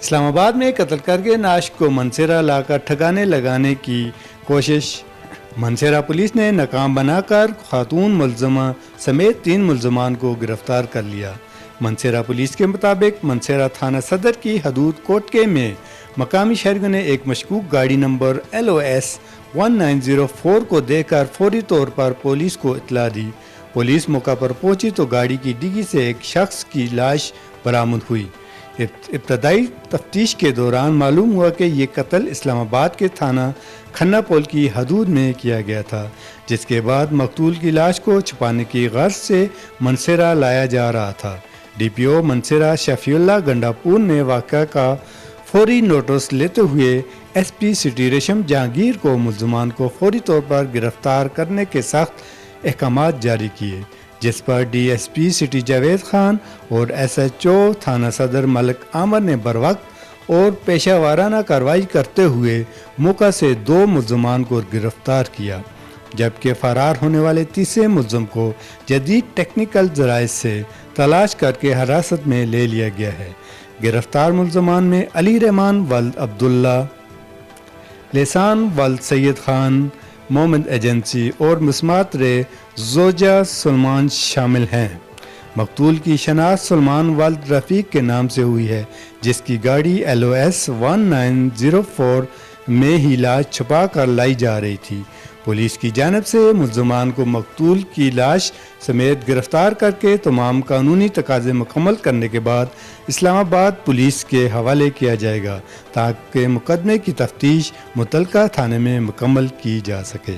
اسلام آباد میں قتل کر کے نعش کو منصیرہ لا کر ٹھکانے لگانے کی کوشش، منصیرہ پولیس نے ناکام بنا کر خاتون ملزمہ سمیت 3 ملزمان کو گرفتار کر لیا۔ منصیرہ پولیس کے مطابق منصیرہ تھانہ صدر کی حدود کوٹکے میں مقامی شہریوں نے ایک مشکوک گاڑی نمبر LOS 1904 کو دیکھ کر فوری طور پر پولیس کو اطلاع دی۔ پولیس موقع پر پہنچی تو گاڑی کی ڈگی سے ایک شخص کی لاش برآمد ہوئی۔ ابتدائی تفتیش کے دوران معلوم ہوا کہ یہ قتل اسلام آباد کے تھانہ کھنہ پول کی حدود میں کیا گیا تھا، جس کے بعد مقتول کی لاش کو چھپانے کی غرض سے منصیرہ لایا جا رہا تھا۔ DPO منصیرہ شفیع اللہ گنڈاپور نے واقعہ کا فوری نوٹس لیتے ہوئے SP سٹی ریشم جہانگیر کو ملزمان کو فوری طور پر گرفتار کرنے کے سخت احکامات جاری کیے، جس پر DSP سٹی جاوید خان اور SHO تھانہ صدر ملک عامر نے بروقت اور پیشہ وارانہ کارروائی کرتے ہوئے موقع سے 2 ملزمان کو گرفتار کیا، جبکہ فرار ہونے والے تیسرے ملزم کو جدید ٹیکنیکل ذرائع سے تلاش کر کے حراست میں لے لیا گیا ہے۔ گرفتار ملزمان میں علی رحمان ولد عبداللہ، لسان ولد سید خان، محمد ایجنسی اور مسمات رے زوجہ سلمان شامل ہیں۔ مقتول کی شناخت سلمان ولد رفیق کے نام سے ہوئی ہے، جس کی گاڑی LOS 1904 میں ہی لاش چھپا کر لائی جا رہی تھی۔ پولیس کی جانب سے ملزمان کو مقتول کی لاش سمیت گرفتار کر کے تمام قانونی تقاضے مکمل کرنے کے بعد اسلام آباد پولیس کے حوالے کیا جائے گا، تاکہ مقدمے کی تفتیش متعلقہ تھانے میں مکمل کی جا سکے۔